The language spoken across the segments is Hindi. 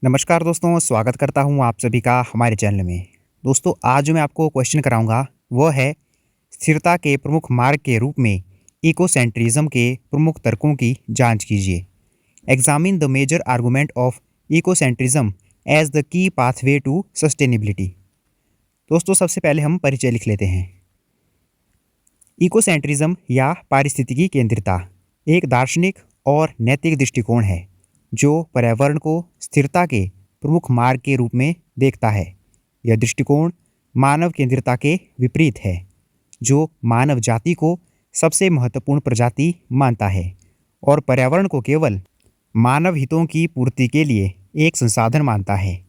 नमस्कार दोस्तों, स्वागत करता हूँ आप सभी का हमारे चैनल में। दोस्तों, आज जो मैं आपको क्वेश्चन कराऊंगा वह है स्थिरता के प्रमुख मार्ग के रूप में इकोसेंट्रिज्म के प्रमुख तर्कों की जांच कीजिए। Examine the major argument of ecocentrism as the key pathway to sustainability. दोस्तों, सबसे पहले हम परिचय लिख लेते हैं। इकोसेंट्रिज्म या पारिस्थितिकी केंद्रिता एक दार्शनिक और नैतिक दृष्टिकोण है जो पर्यावरण को स्थिरता के प्रमुख मार्ग के रूप में देखता है। यह दृष्टिकोण मानव केंद्रिता के विपरीत है, जो मानव जाति को सबसे महत्वपूर्ण प्रजाति मानता है और पर्यावरण को केवल मानव हितों की पूर्ति के लिए एक संसाधन मानता है।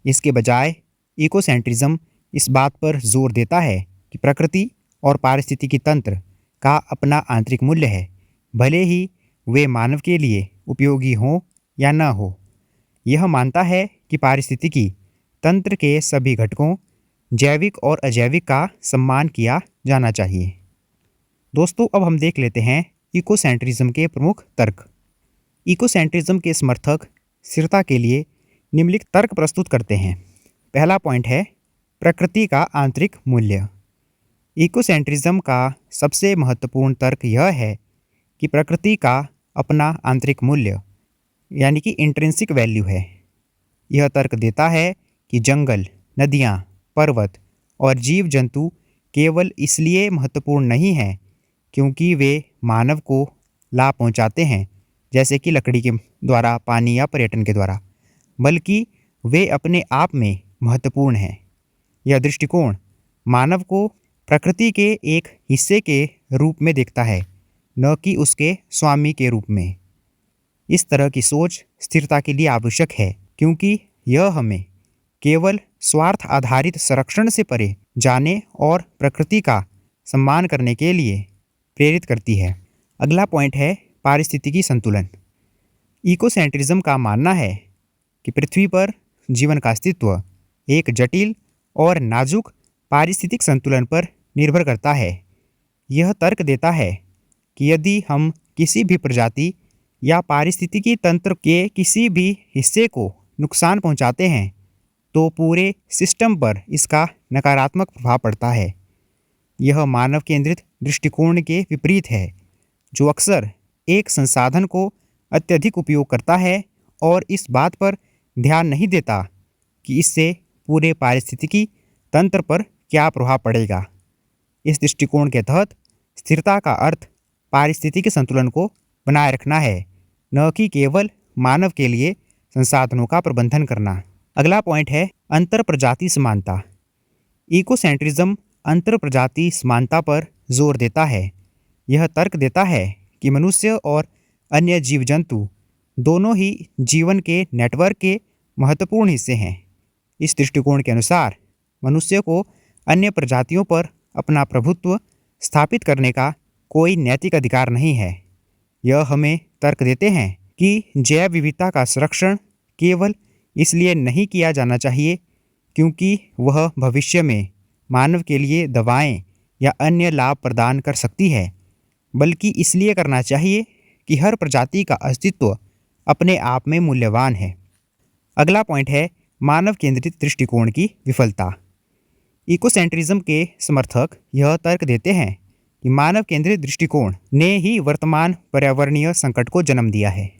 इसके बजाय इकोसेंट्रिज्म इस बात पर जोर देता है कि प्रकृति और पारिस्थितिकी तंत्र का अपना आंतरिक मूल्य है, भले ही वे मानव के लिए उपयोगी हों या न हो। यह मानता है कि पारिस्थितिकी तंत्र के सभी घटकों, जैविक और अजैविक का सम्मान किया जाना चाहिए। दोस्तों, अब हम देख लेते हैं इकोसेंट्रिज्म के प्रमुख तर्क। इकोसेंट्रिज्म के समर्थक स्थिरता के लिए निम्नलिखित तर्क प्रस्तुत करते हैं। पहला पॉइंट है प्रकृति का आंतरिक मूल्य। इकोसेंट्रिज्म का सबसे महत्वपूर्ण तर्क यह है कि प्रकृति का अपना आंतरिक मूल्य यानी कि इंट्रिंसिक वैल्यू है। यह तर्क देता है कि जंगल, नदियाँ, पर्वत और जीव जंतु केवल इसलिए महत्वपूर्ण नहीं हैं क्योंकि वे मानव को लाभ पहुंचाते हैं, जैसे कि लकड़ी के द्वारा, पानी या पर्यटन के द्वारा, बल्कि वे अपने आप में महत्वपूर्ण हैं। यह दृष्टिकोण मानव को प्रकृति के एक हिस्से के रूप में देखता है, न कि उसके स्वामी के रूप में। इस तरह की सोच स्थिरता के लिए आवश्यक है क्योंकि यह हमें केवल स्वार्थ आधारित संरक्षण से परे जाने और प्रकृति का सम्मान करने के लिए प्रेरित करती है। अगला पॉइंट है पारिस्थितिकी संतुलन। इकोसेंट्रिज्म का मानना है कि पृथ्वी पर जीवन का अस्तित्व एक जटिल और नाजुक पारिस्थितिक संतुलन पर निर्भर करता है। यह तर्क देता है कि यदि हम किसी भी प्रजाति या पारिस्थितिकी तंत्र के किसी भी हिस्से को नुकसान पहुंचाते हैं तो पूरे सिस्टम पर इसका नकारात्मक प्रभाव पड़ता है। यह मानव केंद्रित दृष्टिकोण के विपरीत है, जो अक्सर एक संसाधन को अत्यधिक उपयोग करता है और इस बात पर ध्यान नहीं देता कि इससे पूरे पारिस्थितिकी तंत्र पर क्या प्रभाव पड़ेगा। इस दृष्टिकोण के तहत स्थिरता का अर्थ पारिस्थितिकी संतुलन को बनाए रखना है, न कि केवल मानव के लिए संसाधनों का प्रबंधन करना। अगला पॉइंट है अंतर प्रजाति समानता। इकोसेंट्रिज्म अंतर प्रजाति समानता पर जोर देता है। यह तर्क देता है कि मनुष्य और अन्य जीव जंतु दोनों ही जीवन के नेटवर्क के महत्वपूर्ण हिस्से हैं। इस दृष्टिकोण के अनुसार मनुष्य को अन्य प्रजातियों पर अपना प्रभुत्व स्थापित करने का कोई नैतिक अधिकार नहीं है। यह हमें तर्क देते हैं कि जैव विविधता का संरक्षण केवल इसलिए नहीं किया जाना चाहिए क्योंकि वह भविष्य में मानव के लिए दवाएं या अन्य लाभ प्रदान कर सकती है, बल्कि इसलिए करना चाहिए कि हर प्रजाति का अस्तित्व अपने आप में मूल्यवान है। अगला पॉइंट है मानव केंद्रित दृष्टिकोण की विफलता। इकोसेंट्रिज्म के समर्थक यह तर्क देते हैं कि मानव केंद्रित दृष्टिकोण ने ही वर्तमान पर्यावरणीय संकट को जन्म दिया है।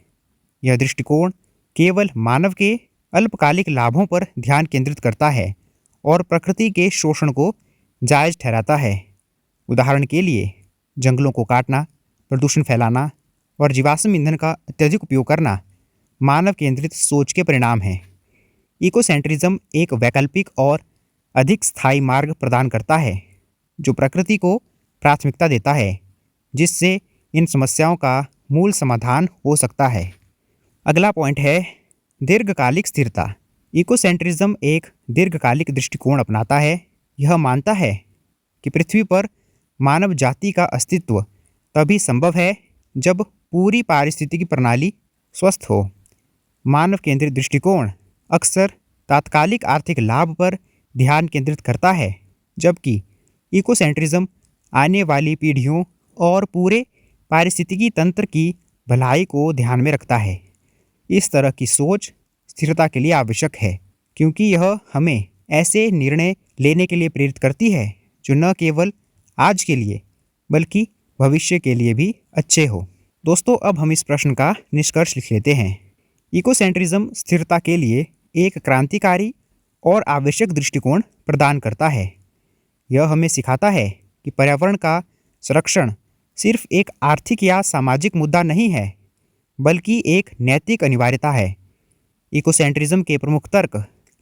यह दृष्टिकोण केवल मानव के अल्पकालिक लाभों पर ध्यान केंद्रित करता है और प्रकृति के शोषण को जायज़ ठहराता है। उदाहरण के लिए, जंगलों को काटना, प्रदूषण फैलाना और जीवाश्म ईंधन का अत्यधिक उपयोग करना मानव केंद्रित सोच के परिणाम हैं। इकोसेंट्रिज्म एक वैकल्पिक और अधिक स्थायी मार्ग प्रदान करता है जो प्रकृति को प्राथमिकता देता है, जिससे इन समस्याओं का मूल समाधान हो सकता है। अगला पॉइंट है दीर्घकालिक स्थिरता। इकोसेंट्रिज्म एक दीर्घकालिक दृष्टिकोण अपनाता है। यह मानता है कि पृथ्वी पर मानव जाति का अस्तित्व तभी संभव है जब पूरी पारिस्थितिकी प्रणाली स्वस्थ हो। मानव केंद्रित दृष्टिकोण अक्सर तात्कालिक आर्थिक लाभ पर ध्यान केंद्रित करता है, जबकि इकोसेंट्रिज्म आने वाली पीढ़ियों और पूरे पारिस्थितिकी तंत्र की भलाई को ध्यान में रखता है। इस तरह की सोच स्थिरता के लिए आवश्यक है, क्योंकि यह हमें ऐसे निर्णय लेने के लिए प्रेरित करती है जो न केवल आज के लिए बल्कि भविष्य के लिए भी अच्छे हो। दोस्तों, अब हम इस प्रश्न का निष्कर्ष लिख लेते हैं। इकोसेंट्रिज्म स्थिरता के लिए एक क्रांतिकारी और आवश्यक दृष्टिकोण प्रदान करता है। यह हमें सिखाता है कि पर्यावरण का संरक्षण सिर्फ एक आर्थिक या सामाजिक मुद्दा नहीं है, बल्कि एक नैतिक अनिवार्यता है। इकोसेंट्रिज्म के प्रमुख तर्क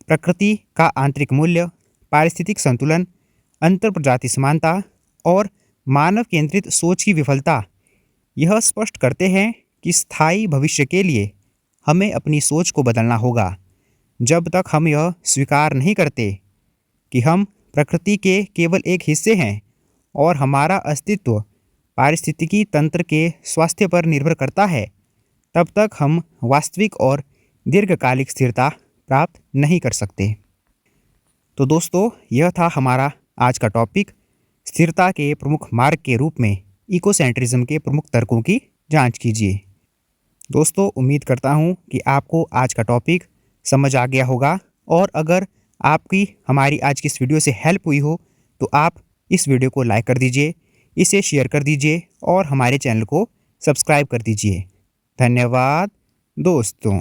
प्रकृति का आंतरिक मूल्य, पारिस्थितिक संतुलन, अंतरप्रजाति समानता और मानव केंद्रित सोच की विफलता यह स्पष्ट करते हैं कि स्थायी भविष्य के लिए हमें अपनी सोच को बदलना होगा। जब तक हम यह स्वीकार नहीं करते कि हम प्रकृति के केवल एक हिस्से हैं और हमारा अस्तित्व पारिस्थितिकी तंत्र के स्वास्थ्य पर निर्भर करता है, तब तक हम वास्तविक और दीर्घकालिक स्थिरता प्राप्त नहीं कर सकते। तो दोस्तों, यह था हमारा आज का टॉपिक, स्थिरता के प्रमुख मार्ग के रूप में इकोसेंट्रिज्म के प्रमुख तर्कों की जांच कीजिए। दोस्तों, उम्मीद करता हूँ कि आपको आज का टॉपिक समझ आ गया होगा, और अगर आपकी हमारी आज की इस वीडियो से हेल्प हुई हो तो आप इस वीडियो को लाइक कर दीजिए, इसे शेयर कर दीजिए और हमारे चैनल को सब्सक्राइब कर दीजिए। धन्यवाद दोस्तों।